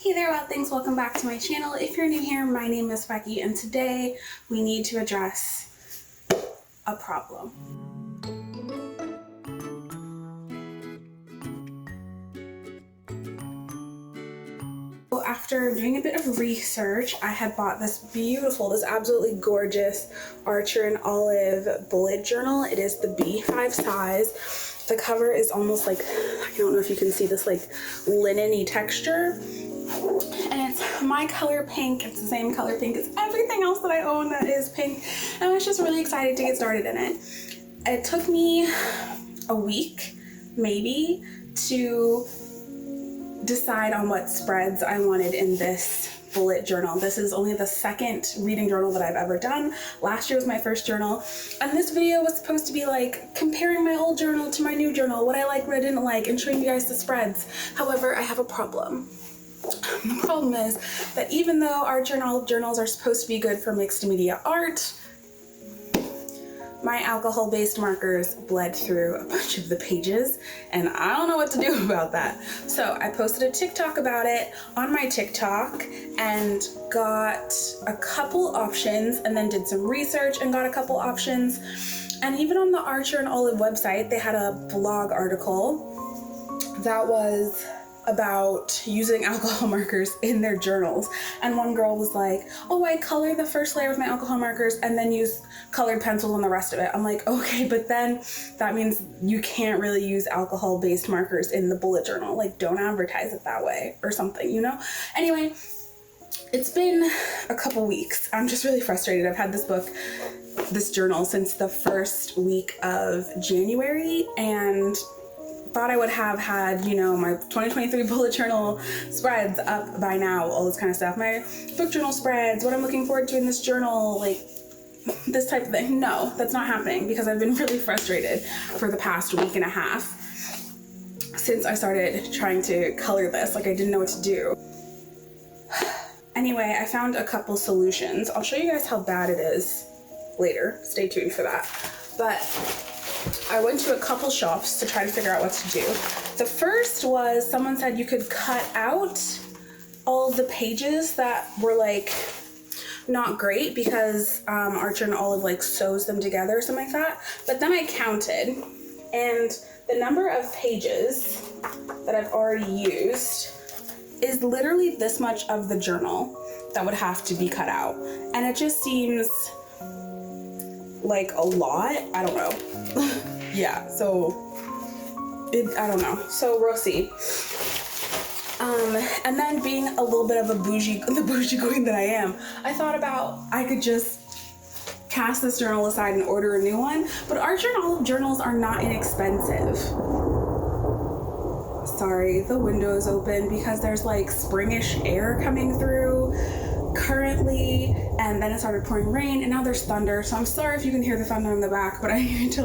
Hey there, Wild Things. Welcome back to my channel. If you're new here, my name is Becky, and today we need to address a problem. After doing a bit of research, I had bought this absolutely gorgeous Archer and Olive bullet journal. It is the B5 size. The cover is almost like, I don't know if you can see this, like linen-y texture. And it's my color pink. It's the same color pink as everything else that I own that is pink. And I was just really excited to get started in it. It took me a week, maybe, to decide on what spreads I wanted in this bullet journal. This is only the second reading journal that I've ever done. Last year was my first journal, and this video was supposed to be like comparing my old journal to my new journal, what I liked, what I didn't like, and showing you guys the spreads. However, I have a problem. The problem is that even though Archer and Olive journals are supposed to be good for mixed media art, my alcohol-based markers bled through a bunch of the pages, and I don't know what to do about that. So I posted a TikTok about it on my TikTok and got a couple options, and then did some research and got a couple options. And even on the Archer and Olive website, they had a blog article that was about using alcohol markers in their journals. And one girl was like, oh, I color the first layer with my alcohol markers and then use colored pencils on the rest of it. I'm like, okay, but then that means you can't really use alcohol-based markers in the bullet journal. Like, don't advertise it that way or something, you know? Anyway, it's been a couple weeks. I'm just really frustrated. I've had this journal since the first week of January, and thought I would have had, you know, my 2023 bullet journal spreads up by now, all this kind of stuff. My book journal spreads, what I'm looking forward to in this journal, like this type of thing. No, that's not happening because I've been really frustrated for the past week and a half since I started trying to color this. Like, I didn't know what to do. Anyway, I found a couple solutions. I'll show you guys how bad it is later. Stay tuned for that. But I went to a couple shops to try to figure out what to do. The first was, someone said you could cut out all the pages that were like not great because Archer and Olive like sews them together or something like that. But then I counted, and the number of pages that I've already used is literally this much of the journal that would have to be cut out. And it just seems like a lot. I don't know. Yeah, so I don't know. So we'll see. And then being a little bit of the bougie queen that I am, I thought about I could just cast this journal aside and order a new one. But Archer and Olive journals are not inexpensive. Sorry, the window is open because there's like springish air coming through currently, and then it started pouring rain, and now there's thunder. So I'm sorry if you can hear the thunder in the back, but I needed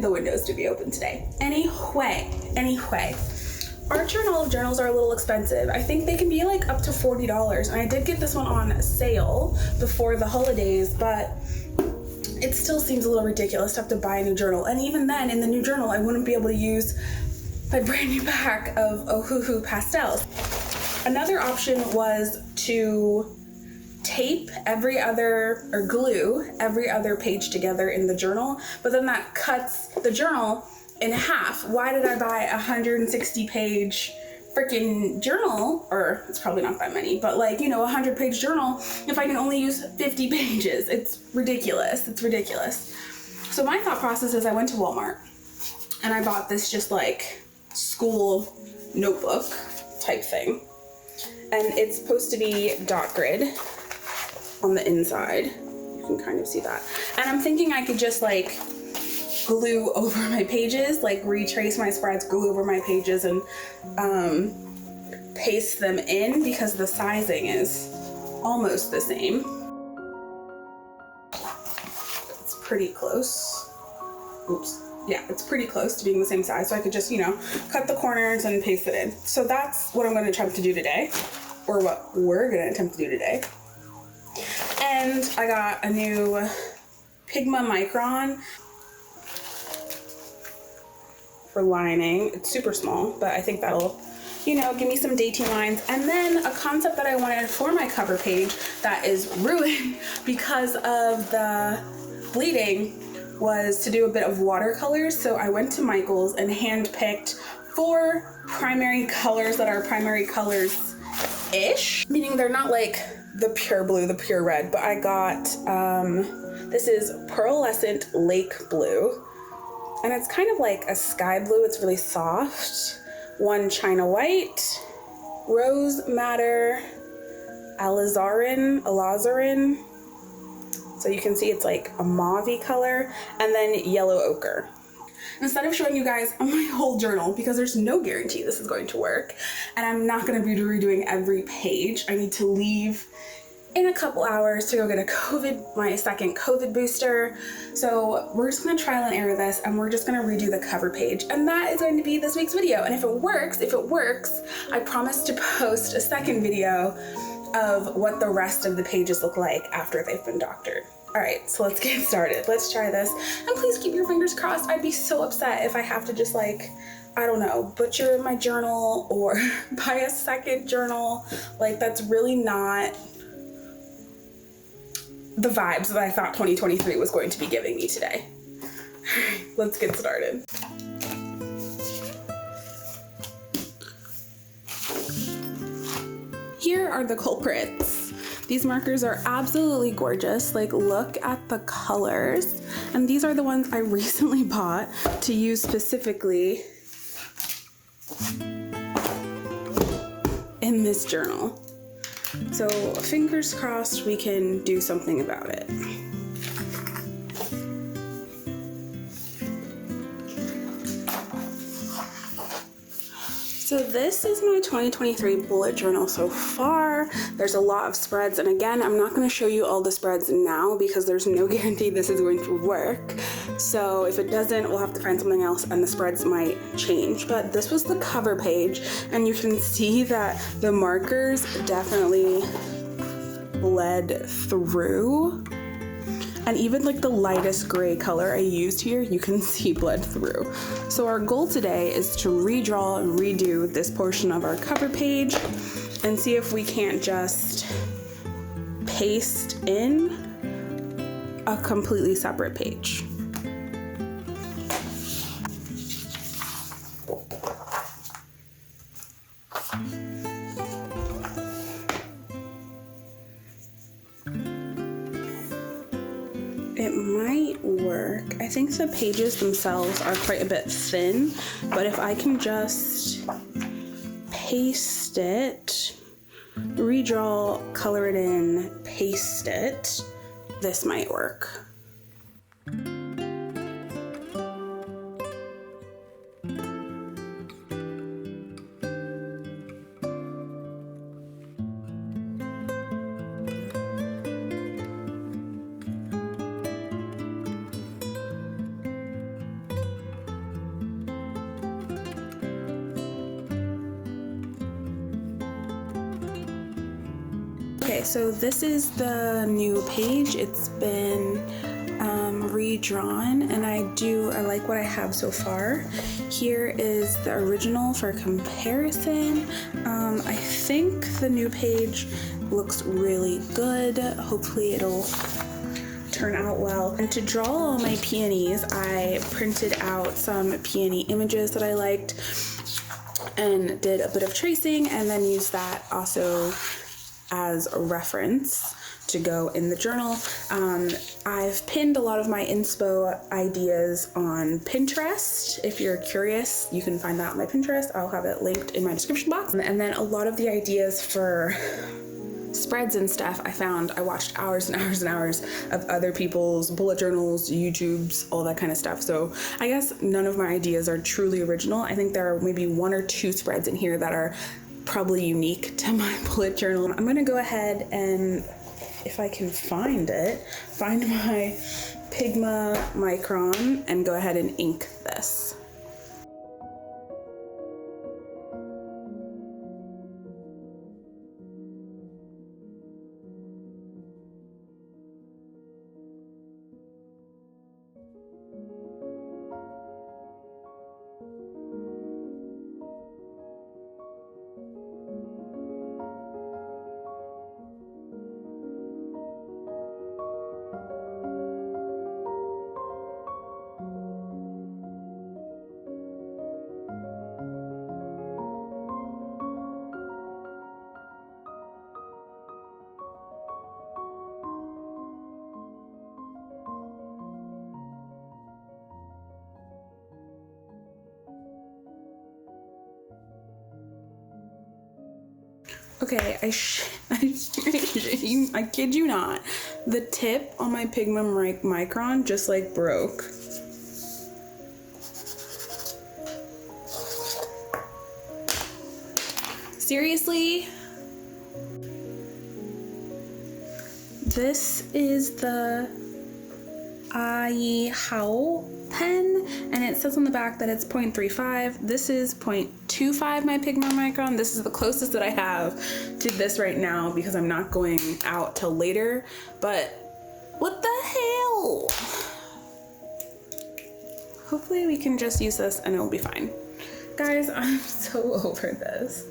the windows to be open today. Anyway, Archer and Olive journals are a little expensive. I think they can be like up to $40, and I did get this one on sale before the holidays, but it still seems a little ridiculous to have to buy a new journal. And even then, in the new journal, I wouldn't be able to use my brand new pack of Ohuhu pastels. Another option was to tape glue every other page together in the journal, but then that cuts the journal in half. Why did I buy a 160 page freaking journal? Or it's probably not that many, but like, you know, a 100-page journal if I can only use 50 pages. It's ridiculous. It's ridiculous. So my thought process is I went to Walmart and I bought this just like school notebook type thing. And it's supposed to be dot grid on the inside. You can kind of see that. And I'm thinking I could just like glue over my pages, like retrace my spreads, glue over my pages, and paste them in because the sizing is almost the same. It's pretty close. Oops. Yeah, it's pretty close to being the same size. So I could just, you know, cut the corners and paste it in. So that's what I'm going to attempt to do today, or what we're going to attempt to do today. And I got a new Pigma Micron for lining. It's super small, but I think that'll, you know, give me some dainty lines. And then a concept that I wanted for my cover page that is ruined because of the bleeding was to do a bit of watercolors. So I went to Michael's and handpicked 4 primary colors that are primary colors-ish, meaning they're not like the pure blue, the pure red, but I got, this is Pearlescent Lake Blue, and it's kind of like a sky blue. It's really soft. One China White, Rose Madder, alizarin. So you can see it's like a mauve-y color, and then Yellow Ochre. Instead of showing you guys my whole journal, because there's no guarantee this is going to work, and I'm not gonna be redoing every page. I need to leave in a couple hours to go get my second COVID booster. So we're just gonna trial and error this, and we're just gonna redo the cover page. And that is going to be this week's video. And if it works, I promise to post a second video of what the rest of the pages look like after they've been doctored. All right, so let's get started. Let's try this. And please keep your fingers crossed. I'd be so upset if I have to just like, I don't know, butcher my journal or buy a second journal. Like, that's really not the vibes that I thought 2023 was going to be giving me today. Let's get started. Here are the culprits. These markers are absolutely gorgeous. Like, look at the colors. And these are the ones I recently bought to use specifically in this journal. So fingers crossed we can do something about it. So this is my 2023 bullet journal so far. There's a lot of spreads, and again, I'm not going to show you all the spreads now because there's no guarantee this is going to work. So if it doesn't, we'll have to find something else and the spreads might change. But this was the cover page, and you can see that the markers definitely bled through. And even like the lightest gray color I used here, you can see bled through. So our goal today is to redraw and redo this portion of our cover page and see if we can't just paste in a completely separate page. It might work. I think the pages themselves are quite a bit thin, but if I can just paste it, redraw, color it in, paste it, this might work. Okay, so this is the new page. It's been redrawn, and I like what I have so far. Here is the original for comparison. I think the new page looks really good. Hopefully it'll turn out well. And to draw all my peonies, I printed out some peony images that I liked and did a bit of tracing, and then used that also as a reference to go in the journal. I've pinned a lot of my inspo ideas on Pinterest. If you're curious, you can find that on my Pinterest. I'll have it linked in my description box. And then a lot of the ideas for spreads and stuff I watched hours and hours and hours of other people's bullet journals, YouTubes, all that kind of stuff. So I guess none of my ideas are truly original. I think there are maybe 1 or 2 spreads in here that are probably unique to my bullet journal. I'm gonna go ahead and, if I can find my Pigma Micron and go ahead and ink this. Okay, I kid you not. The tip on my Pigment Micron just like broke. Seriously? This is the Hao pen, and it says on the back that it's 0.35. This is 0.25 my Pigment Micron. This is the closest that I have to this right now because I'm not going out till later. But what the hell? Hopefully we can just use this and it'll be fine. Guys, I'm so over this.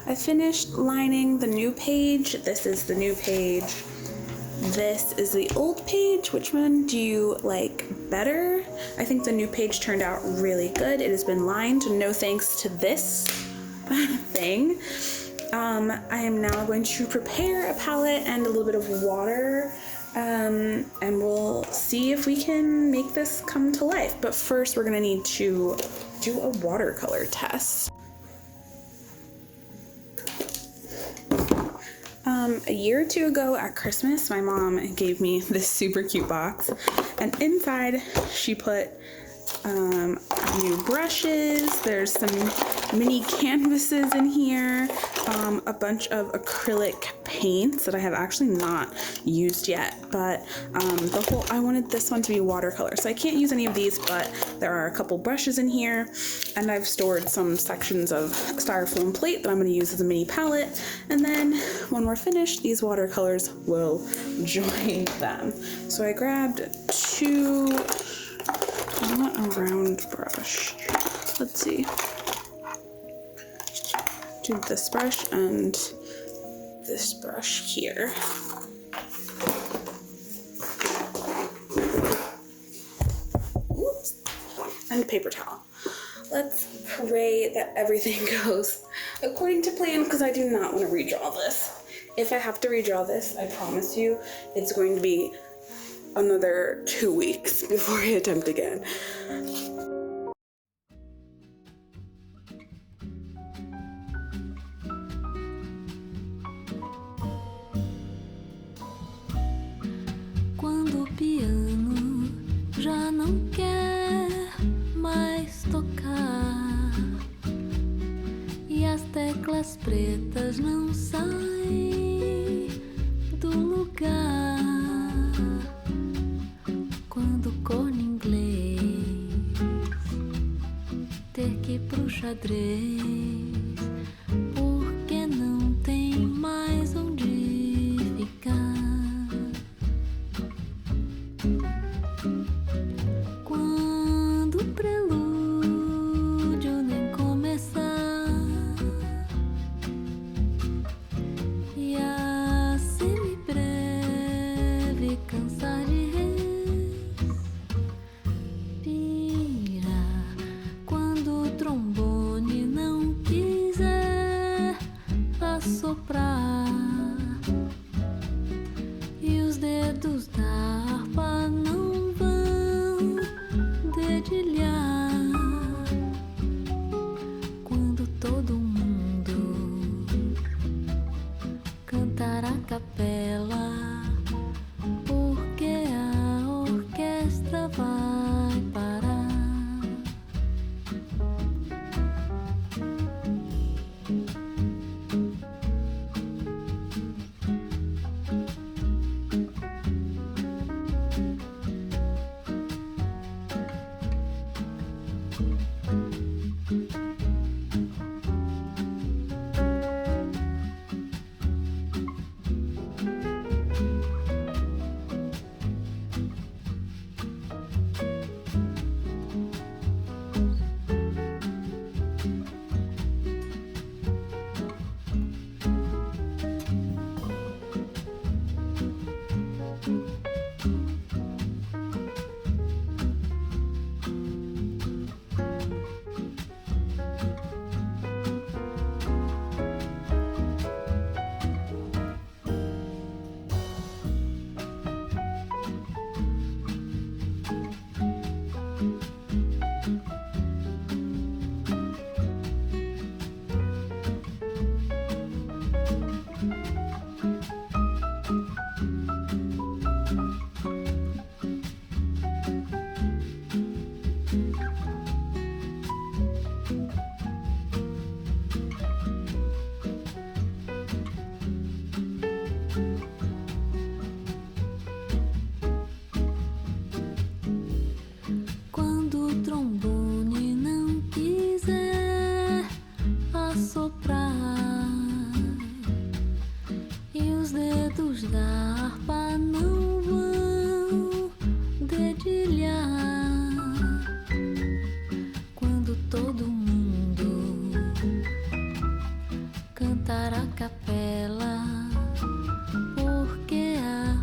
I finished lining the new page. This is the new page. This is the old page. Which one do you like better? I think the new page turned out really good. It has been lined, no thanks to this thing. I am now going to prepare a palette and a little bit of water, and we'll see if we can make this come to life. But first we're gonna need to do a watercolor test. A year or two ago at Christmas, my mom gave me this super cute box, and inside she put new brushes. There's some mini canvases in here, a bunch of acrylic paints that I have actually not used yet, but I wanted this one to be watercolor, so I can't use any of these, but there are a couple brushes in here, and I've stored some sections of styrofoam plate that I'm going to use as a mini palette, and then when we're finished, these watercolors will join them. So I grabbed I want a round brush. Let's see. Do this brush and this brush here. Oops. And a paper towel. Let's pray that everything goes according to plan, because I do not want to redraw this. If I have to redraw this, I promise you it's going to be another 2 weeks before I attempt again. Quando o piano já não quer mais tocar e as teclas pretas não saem do lugar, quando o corno inglês ter que ir pro xadrez porque não tem mais onde ficar. Quando o prelúdio nem começar e a semibreve cansar de respirar, quando o trombone não quiser assoprar e os dedos da harpa não vão dedilhar, quando todo mundo cantar a capela porque a orquestra vai parar. Quando o trombone não quiser assoprar e os dedos da harpa não vão dedilhar, quando todo mundo cantar a capela porque a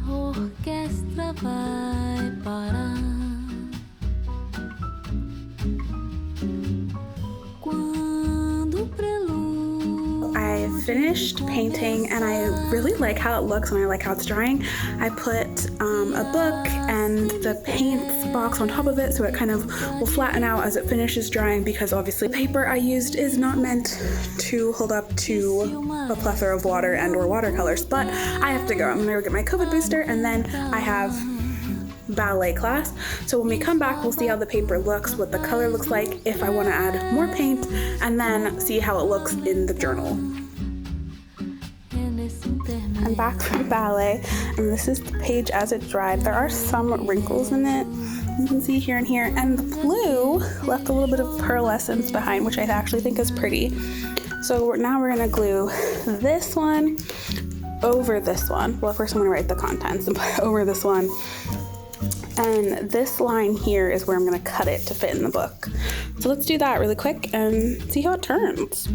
finished painting and I really like how it looks and I like how it's drying. I put a book and the paint box on top of it so it kind of will flatten out as it finishes drying, because obviously the paper I used is not meant to hold up to a plethora of water and or watercolors. But I have to go. I'm gonna go get my COVID booster and then I have ballet class. So when we come back, we'll see how the paper looks, what the color looks like, if I want to add more paint, and then see how it looks in the journal. I'm back from ballet, and this is the page as it dried. There are some wrinkles in it. You can see here and here, and the blue left a little bit of pearlescence behind, which I actually think is pretty. So now we're gonna glue this one over this one. Well, first I'm gonna write the contents and put over this one. And this line here is where I'm gonna cut it to fit in the book. So let's do that really quick and see how it turns.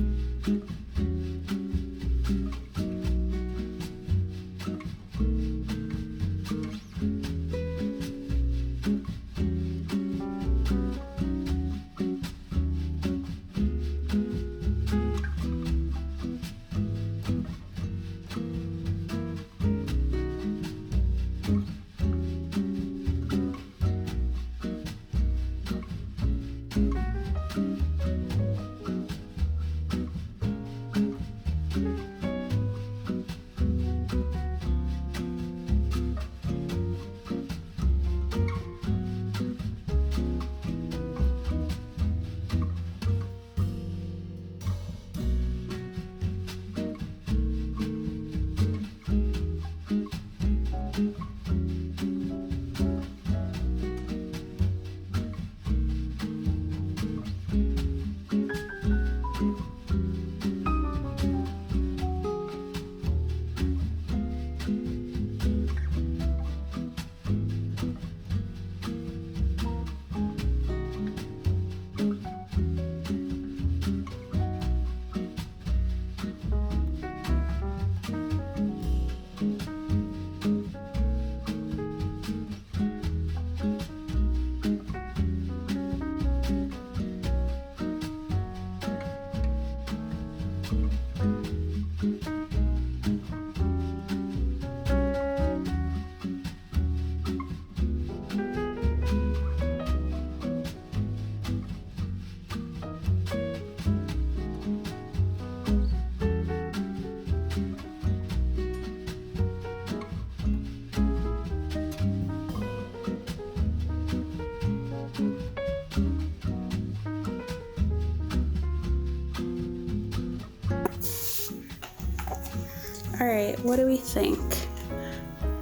All right, what do we think?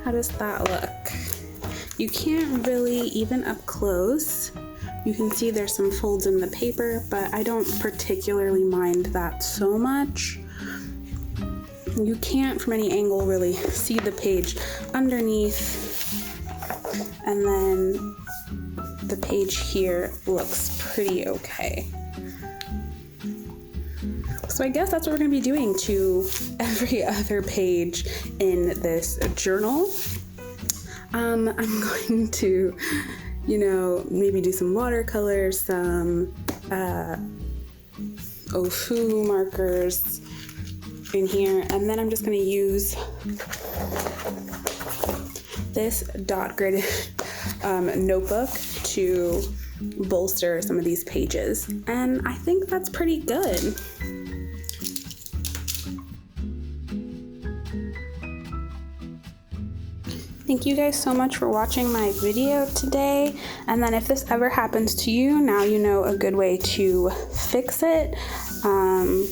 How does that look? You can't really, even up close, you can see there's some folds in the paper, but I don't particularly mind that so much. You can't from any angle really see the page underneath, and then the page here looks pretty okay. So I guess that's what we're going to be doing to every other page in this journal. I'm going to, maybe do some watercolors, some Ofu markers in here, and then I'm just going to use this dot grid notebook to bolster some of these pages, and I think that's pretty good. Thank you guys so much for watching my video today. And then if this ever happens to you, now you know a good way to fix it. I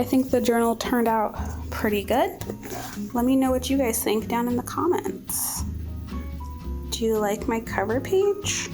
think the journal turned out pretty good. Let me know what you guys think down in the comments. Do you like my cover page?